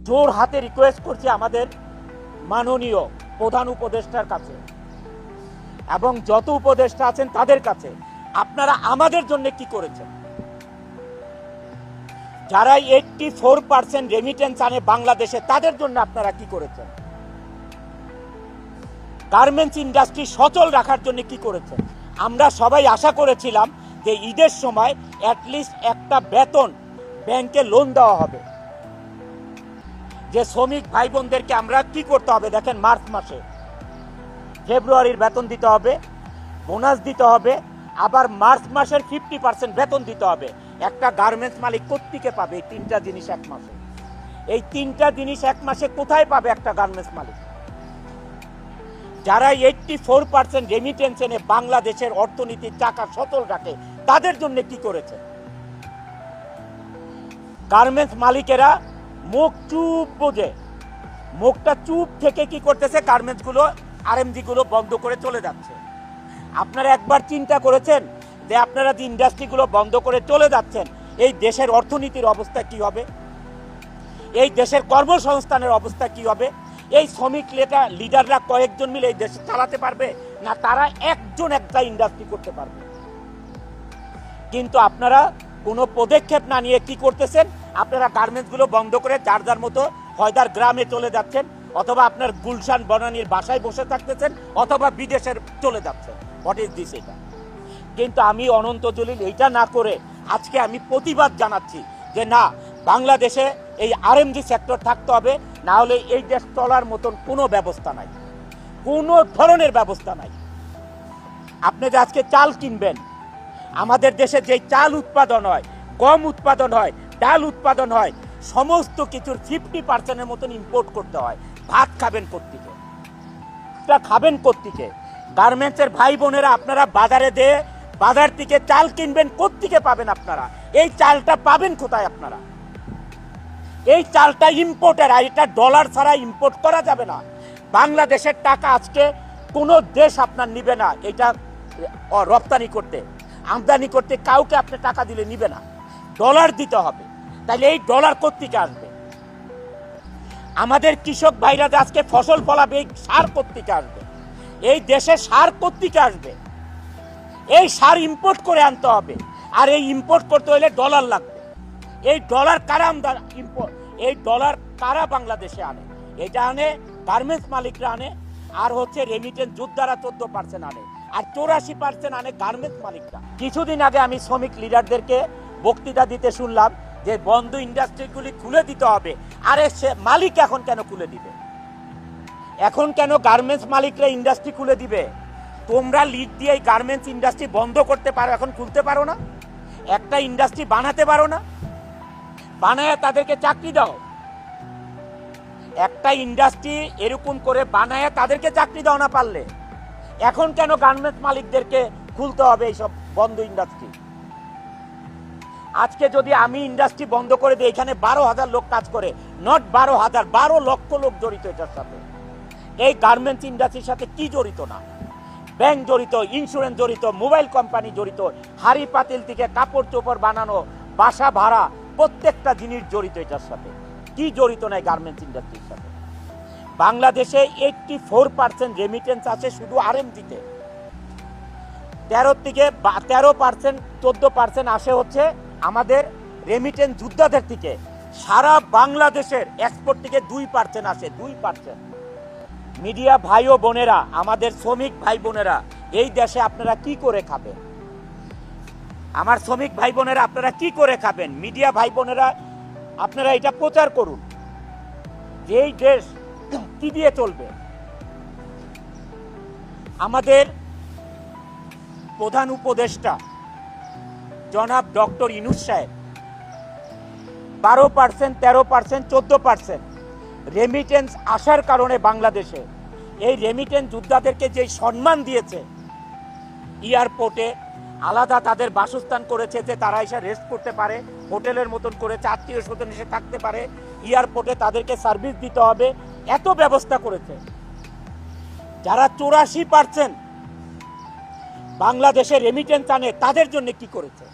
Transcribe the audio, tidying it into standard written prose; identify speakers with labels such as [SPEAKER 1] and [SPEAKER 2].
[SPEAKER 1] জোর হাতে রিকোয়েস্ট করছি আমাদের মাননীয় প্রধান উপদেষ্টার কাছে এবং যত উপদেষ্টা আছেন তাদের কাছে, আপনারা আমাদের জন্য কি করেছেন? যারা 84% রেমিটেন্স আনে বাংলাদেশে, তাদের জন্য আপনারা কি করেছেন? গার্মেন্টস ইন্ডাস্ট্রি সচল রাখার জন্য কি করেছেন? আমরা সবাই আশা করেছিলাম যে ঈদের সময় অ্যাটলিস্ট একটা বেতন ব্যাংকে লোন দেওয়া হবে। যে শ্রমিক ভাই বোনদেরকে আমরা কি করতে হবে দেখেন, মার্চ মাসে ফেব্রুয়ারির বেতন দিতে হবে, বোনাস দিতে হবে, আবার মার্চ মাসের 50% বেতন দিতে হবে। একটা গার্মেন্টস মালিক কোত্থেকে পাবে এই তিনটা জিনিস এক মাসে? এই তিনটা জিনিস এক মাসে কোথায় পাবে একটা গার্মেন্টস মালিক? যারা 84% রেমিটেন্স এনে বাংলাদেশের অর্থনীতির চাকা সচল রাখে, তাদের জন্য কি করেছে? গার্মেন্টস মালিকেরা মুখ চুপ বোঝে, মুখটা চুপ থেকে কি করতেছে? গার্মেন্টস গুলো, আরএমজি গুলো বন্ধ করে চলে যাচ্ছে। আপনারা একবার চিন্তা করেছেন যে আপনারা যে ইন্ডাস্ট্রিগুলো বন্ধ করে চলে যাচ্ছেন, এই দেশের অর্থনীতির অবস্থা কি হবে? এই দেশের কর্মসংস্থানের অবস্থা কি হবে? এই শ্রমিক লিডাররা কয়েকজন মিলে এই দেশ চালাতে পারবে না? তারা একজন একটা ইন্ডাস্ট্রি করতে পারবে? কিন্তু আপনারা কোনো পদক্ষেপ না নিয়ে কি করতেছেন? আপনারা গার্মেন্টসগুলো বন্ধ করে যার যার মতো হয়দার গ্রামে চলে যাচ্ছেন, অথবা আপনার গুলশান বনানীর বাসায় বসে থাকতেছেন, অথবা বিদেশের চলে যাচ্ছেন। What is this? এটা কিন্তু আমি অনন্ত জলিল এইটা না করে আজকে আমি প্রতিবাদ জানাচ্ছি যে না, বাংলাদেশে এই আরএমজি সেক্টর থাকতে হবে, না হলে এই দেশ চলার মতন কোনো ব্যবস্থা নাই, কোনো ধরনের ব্যবস্থা নাই। আপনি যে আজকে চাল কিনবেন, আমাদের দেশে যে চাল উৎপাদন হয়, গম উৎপাদন হয়, ডাল উৎপাদন হয়, সমস্ত কিছুর 50% মতন ইম্পোর্ট করতে হয়। ভাত খাবেন কোত্থেকে? খাবেন কোত্থেকে? গার্মেন্টসের ভাই বোনেরা আপনারা বাজার থেকে চাল কিনবেন, কোত্থেকে পাবেন আপনারা? এই চালটা পাবেন কোথায় আপনারা? এই চালটা ইম্পোর্টের, আর এটা ডলার ছাড়া ইম্পোর্ট করা যাবে না। বাংলাদেশের টাকা আজকে কোনো দেশ আপনার নিবে না এটা রপ্তানি করতে, আমদানি করতে। কাউকে আপনি টাকা দিলে নিবে না, ডলার দিতে হবে। তাহলে এই ডলার কোত্থেকে আসবে? আমাদের কৃষক ভাইরা আজকে ফসল ফলাবে, এই সার কোত্থেকে আসবে? এই দেশে সার কোত্থেকে আসবে? এই সার ইম্পোর্ট করে আনতে হবে, আর এই ইম্পোর্ট করতে হলে ডলার লাগবে। এই ডলার কারা এই ডলার কারা বাংলাদেশে আনে? এটা আনে গার্মেন্টস মালিকরা আনে, আর হচ্ছে রেমিটেন্স যোদ্ধারা 14% আনে, আর 84% আনে গার্মেন্টস মালিকরা। কিছুদিন আগে আমি শ্রমিক লিডারদেরকে বক্তৃতা দিতে শুনলাম যে বন্ধ ইন্ডাস্ট্রিগুলি খুলে দিতে হবে। আরে সে মালিক এখন কেন খুলে দিবে? এখন কেন গার্মেন্টস মালিকরা ইন্ডাস্ট্রি খুলে দিবে? তোমরা লিড দিয়ে এই গার্মেন্টস ইন্ডাস্ট্রি বন্ধ করতে পারো, এখন খুলতে পারো না? একটা ইন্ডাস্ট্রি বানাতে পারো না? বানায় তাদেরকে চাকরি দাও। একটা ইন্ডাস্ট্রি এরকম করে বানায় তাদেরকে চাকরি দাও না পারলে। এখন কেন গার্মেন্টস মালিকদেরকে খুলতে হবে এইসব বন্ধ ইন্ডাস্ট্রি? আজকে যদি আমি ইন্ডাস্ট্রি বন্ধ করে দিই, এখানে 12,000 লোক কাজ করে, নট 12,000, 12 লক্ষ লোক জড়িত এটার সাথে। এই গার্মেন্টস ইন্ডাস্ট্রির সাথে কি জড়িত না? ব্যাংক জড়িত, ইন্স্যুরেন্স জড়িত, মোবাইল কোম্পানি জড়িত, হাড়ি পাতিল থেকে কাপড় চোপড় বানানো, বাসা ভাড়া, প্রত্যেকটা জিনিস জড়িত এটার সাথে। কি জড়িত নাই গার্মেন্টস ইন্ডাস্ট্রির সাথে? বাংলাদেশে 84% রেমিটেন্স আছে শুধু আরএমজিতে। 14% আসে হচ্ছে আমাদের রেমিটেন্স যোদ্ধাদের থেকে। সারা বাংলাদেশের এক্সপোর্ট থেকে 2% আসে, 2%। মিডিয়া ভাই ও বোনেরা, আমাদের শ্রমিক ভাই বোনেরা, এই দেশে আপনারা কি করে খাবেন? আমার শ্রমিক ভাই বোনেরা, আপনারা কি করে খাবেন? মিডিয়া ভাই বোনেরা, আপনারা এটা প্রচার করুন যে এই দেশ কি দিয়ে চলবে। আমাদের প্রধান উপদেষ্টা জনাব ডক্টর ইউনূস সাহেব 12%, 13%, 14% রেমিটেন্স আসার কারণে বাংলাদেশে এই রেমিটেন্স যোদ্ধাদেরকে যে সম্মান দিয়েছে, এয়ারপোর্টে আলাদা তাদের বাসস্থান করেছে যে তারা এসে রেস্ট করতে পারে, হোটেলের মতন করেছে, আত্মীয় স্বজন এসে থাকতে পারে, এয়ারপোর্টে তাদেরকে সার্ভিস দিতে হবে, এত ব্যবস্থা করেছে। যারা 84% বাংলাদেশে রেমিটেন্স আনে, তাদের জন্য কি করেছে?